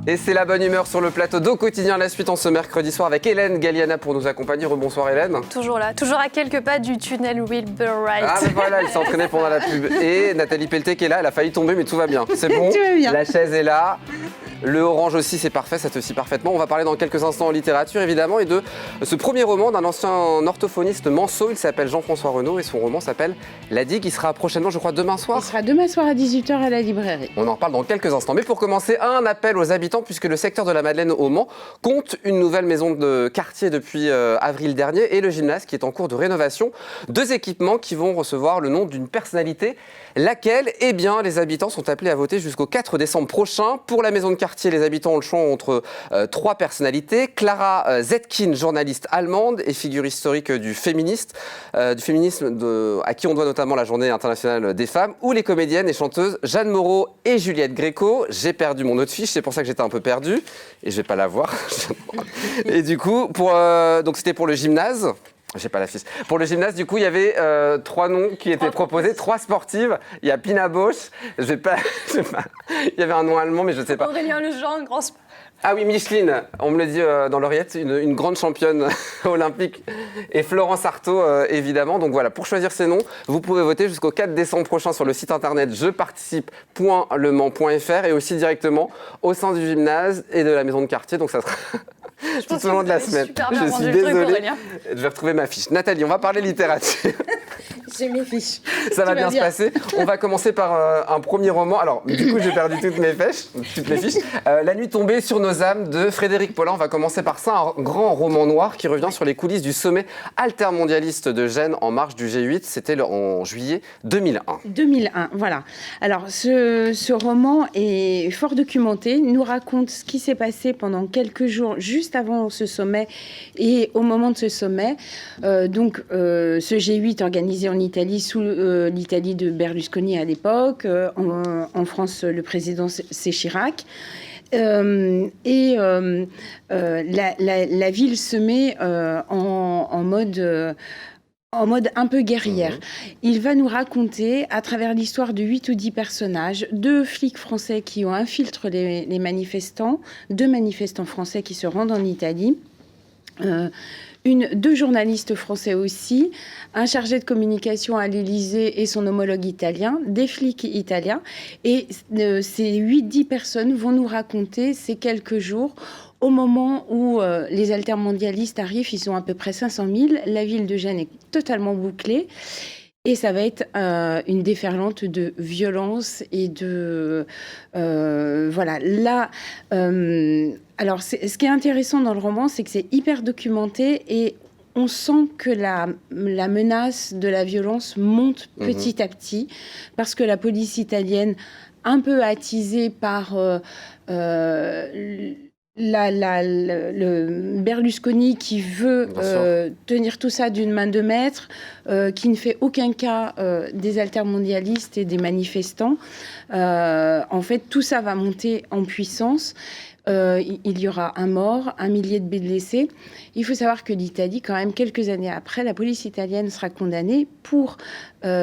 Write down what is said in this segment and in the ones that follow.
Et c'est la bonne humeur sur le plateau d'Au Quotidien. La suite en ce mercredi soir avec Hélène Galliana pour nous accompagner. Rebonsoir Hélène. Toujours là, toujours à quelques pas du tunnel Wilbur Wright. Ah ben voilà, elle s'est entraînée pendant la pub. Et Nathalie Pelletier qui est là, elle a failli tomber mais tout va bien. C'est bon, Tout va bien. La chaise est là. Le orange aussi, c'est parfait, ça te aussi parfaitement. On va parler dans quelques instants en littérature évidemment et de ce premier roman d'un ancien orthophoniste manceau. Il s'appelle Jean-François Renaud et son roman s'appelle La Digue. Il sera prochainement, je crois, demain soir. Il sera demain soir à 18h à la librairie. On en reparle dans quelques instants. Mais pour commencer, un appel aux habitants puisque le secteur de la Madeleine au Mans compte une nouvelle maison de quartier depuis avril dernier et le gymnase qui est en cours de rénovation. Deux équipements qui vont recevoir le nom d'une personnalité. Laquelle? Eh bien, les habitants sont appelés à voter jusqu'au 4 décembre prochain. Pour la maison de quartier, les habitants ont le choix entre trois personnalités. Clara Zetkin, journaliste allemande et figure historique du féminisme à qui on doit notamment la Journée internationale des femmes, ou les comédiennes et chanteuses Jeanne Moreau et Juliette Gréco. J'ai perdu mon autre fiche, c'est pour ça que j'étais un peu perdu et je vais pas la voir. Et du coup, donc c'était pour le gymnase. J'ai pas la fiche. Pour le gymnase, du coup, il y avait trois noms qui étaient proposés, trois sportives. Il y a Pina Bausch, il y avait un nom allemand, mais je sais pas. Aurélien Lejean, grand sport. Ah oui, Micheline, on me le dit dans l'oreillette, une grande championne olympique. Et Florence Artaud, évidemment. Donc voilà, pour choisir ces noms, vous pouvez voter jusqu'au 4 décembre prochain sur le site internet jeparticipe.lemans.fr et aussi directement au sein du gymnase et de la maison de quartier. Donc ça sera tout au long de la semaine. Je suis désolée, je vais retrouver ma fiche. Nathalie, on va parler littérature. J'ai mes fiches. Ça va bien se passer. On va commencer par un premier roman. Alors, du coup, j'ai perdu toutes mes fiches. La nuit tombée sur nos âmes de Frédéric Paulin. On va commencer par ça, un grand roman noir qui revient sur les coulisses du sommet altermondialiste de Gênes en marge du G8. C'était en juillet 2001. 2001, voilà. Alors, ce roman est fort documenté. Il nous raconte ce qui s'est passé pendant quelques jours, juste avant ce sommet et au moment de ce sommet. Ce G8 organisé en Italie, sous l'Italie de Berlusconi à l'époque. En France, le président, c'est Chirac. La ville se met en mode un peu guerrière. Il va nous raconter, à travers l'histoire de 8 ou 10 personnages, 2 flics français qui ont infiltré les manifestants, 2 manifestants français qui se rendent en Italie, 2 journalistes français aussi, un chargé de communication à l'Élysée et son homologue italien, des flics italiens. Et ces 8-10 personnes vont nous raconter ces quelques jours au moment où les altermondialistes arrivent. Ils sont à peu près 500 000. La ville de Gênes est totalement bouclée. Et ça va être une déferlante de violence et de... voilà, là... alors, ce qui est intéressant dans le roman, c'est que c'est hyper documenté et on sent que la menace de la violence monte petit à petit parce que la police italienne, un peu attisée par... le Berlusconi qui veut tenir tout ça d'une main de maître, qui ne fait aucun cas des altermondialistes et des manifestants. En fait, tout ça va monter en puissance. Il y aura un mort, 1 millier de blessés. Il faut savoir que l'Italie, quand même, quelques années après, la police italienne sera condamnée pour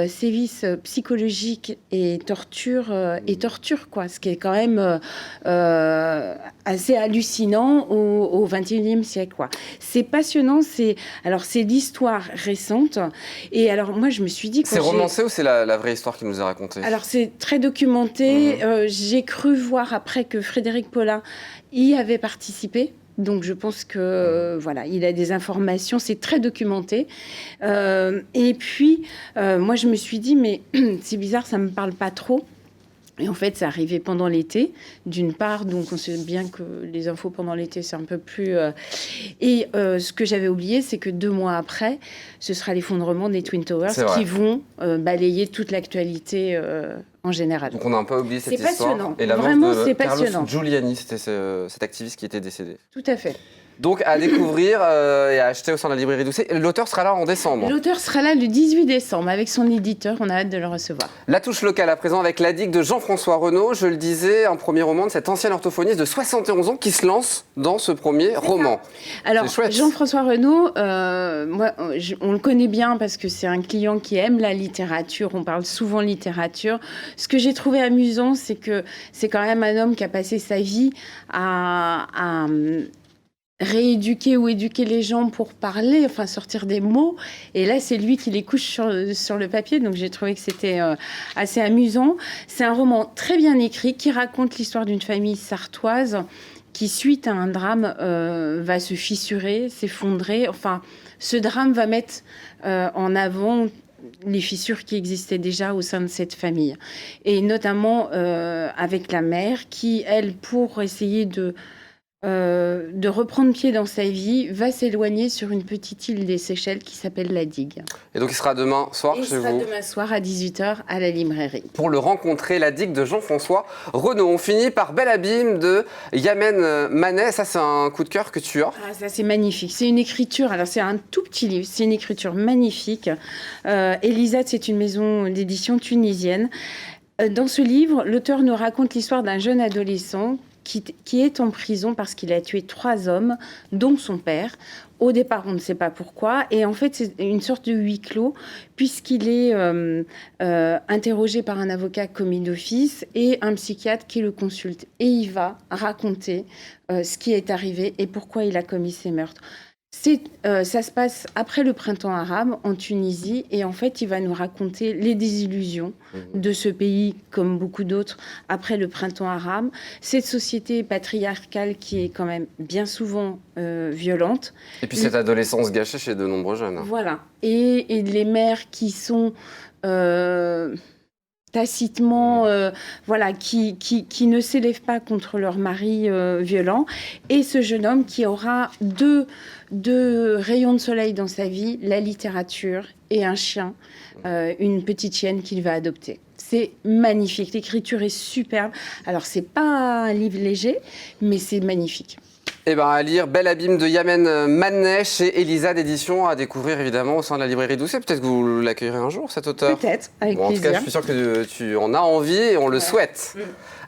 sévices psychologiques et torture, quoi. Ce qui est quand même assez hallucinant au XXIe siècle, quoi. C'est passionnant. C'est l'histoire récente. Et alors, moi, je me suis dit... C'est romancé ou c'est la vraie histoire qu'il nous a racontée? Alors, c'est très documenté. J'ai cru voir après que Frédéric Paulin y avait participé. Donc, je pense que, voilà, il a des informations. C'est très documenté. Et puis, moi, je me suis dit, mais c'est bizarre, ça ne me parle pas trop. Et en fait, c'est arrivé pendant l'été, d'une part. Donc, on sait bien que les infos pendant l'été, c'est un peu plus... Et ce que j'avais oublié, c'est que 2 mois après, ce sera l'effondrement des Twin Towers qui vont balayer toute l'actualité en général. Donc, on a un peu oublié cette histoire. Passionnant. Et la Vraiment, mort de c'est Carlos passionnant. Giuliani, c'était cet activiste qui était décédé. Tout à fait. Donc à découvrir et à acheter au sein de la librairie Doucet. L'auteur sera là en décembre. L'auteur sera là le 18 décembre avec son éditeur. On a hâte de le recevoir. La touche locale à présent avec La Digue de Jean-François Renaud. Je le disais, un premier roman de cet ancien orthophoniste de 71 ans qui se lance dans ce premier roman. Alors, Jean-François Renaud, on le connaît bien parce que c'est un client qui aime la littérature. On parle souvent littérature. Ce que j'ai trouvé amusant, c'est que c'est quand même un homme qui a passé sa vie à rééduquer ou éduquer les gens pour parler, enfin sortir des mots. Et là, c'est lui qui les couche sur le papier. Donc, j'ai trouvé que c'était assez amusant. C'est un roman très bien écrit qui raconte l'histoire d'une famille sartoise qui, suite à un drame, va se fissurer, s'effondrer. Enfin, ce drame va mettre en avant les fissures qui existaient déjà au sein de cette famille. Et notamment avec la mère qui, elle, pour essayer de reprendre pied dans sa vie, va s'éloigner sur une petite île des Seychelles qui s'appelle La Digue. Et donc il sera demain soir chez vous. Il sera demain soir à 18h à la librairie. Pour le rencontrer, La Digue de Jean-François Renaud. On finit par Bel Abîme de Yamen Manet. Ça, c'est un coup de cœur que tu as. Ah, ça, c'est magnifique. C'est une écriture, alors c'est un tout petit livre, c'est une écriture magnifique. Elisade, c'est une maison d'édition tunisienne. Dans ce livre, l'auteur nous raconte l'histoire d'un jeune adolescent qui est en prison parce qu'il a tué 3 hommes, dont son père. Au départ, on ne sait pas pourquoi. Et en fait, c'est une sorte de huis clos, puisqu'il est interrogé par un avocat commis d'office et un psychiatre qui le consulte. Et il va raconter ce qui est arrivé et pourquoi il a commis ces meurtres. Ça se passe après le printemps arabe en Tunisie et en fait il va nous raconter les désillusions de ce pays comme beaucoup d'autres après le printemps arabe, cette société patriarcale qui est quand même bien souvent violente. Et puis cette adolescence gâchée chez de nombreux jeunes. Voilà, et les mères qui sont tacitement, qui ne s'élèvent pas contre leur mari violent, et ce jeune homme qui aura deux rayons de soleil dans sa vie, la littérature et un chien, une petite chienne qu'il va adopter. C'est magnifique, l'écriture est superbe. Alors, c'est pas un livre léger, mais c'est magnifique. Eh bien, à lire Bel Abîme de Yamen Manet chez Elisade Éditions, à découvrir évidemment au sein de la librairie Doucet. Peut-être que vous l'accueillerez un jour, cet auteur. Peut-être, avec en plaisir. tout cas, je suis sûr que tu en as envie et on le souhaite.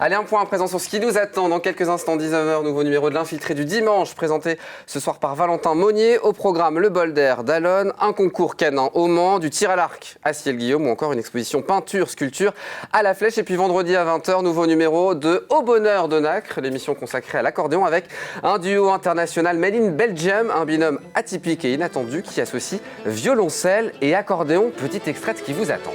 Allez, un point à présent sur ce qui nous attend. Dans quelques instants, 19h, nouveau numéro de l'Infiltré du dimanche, présenté ce soir par Valentin Monnier. Au programme, le bol d'air d'Alonne, un concours canin au Mans, du tir à l'arc à Ciel-Guillaume ou encore une exposition peinture, sculpture à la Flèche. Et puis vendredi à 20h, nouveau numéro de Au Bonheur de Nacre, l'émission consacrée à l'accordéon avec un duo international Made in Belgium, un binôme atypique et inattendu qui associe violoncelle et accordéon. Petit extrait de ce qui vous attend.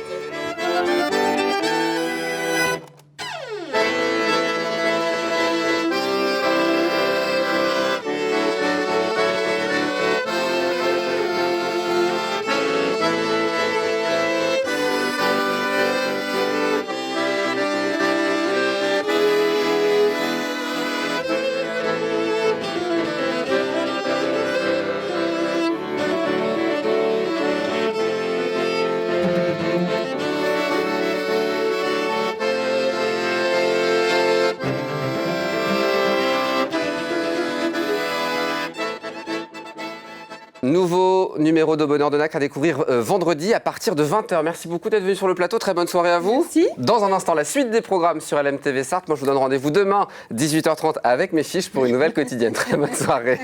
Nouveau numéro de Bonheur de Nacre à découvrir vendredi à partir de 20h. Merci beaucoup d'être venu sur le plateau. Très bonne soirée à vous. Merci. Dans un instant, la suite des programmes sur LMTV Sarthe. Moi, je vous donne rendez-vous demain, 18h30, avec mes fiches pour une nouvelle quotidienne. Très bonne soirée.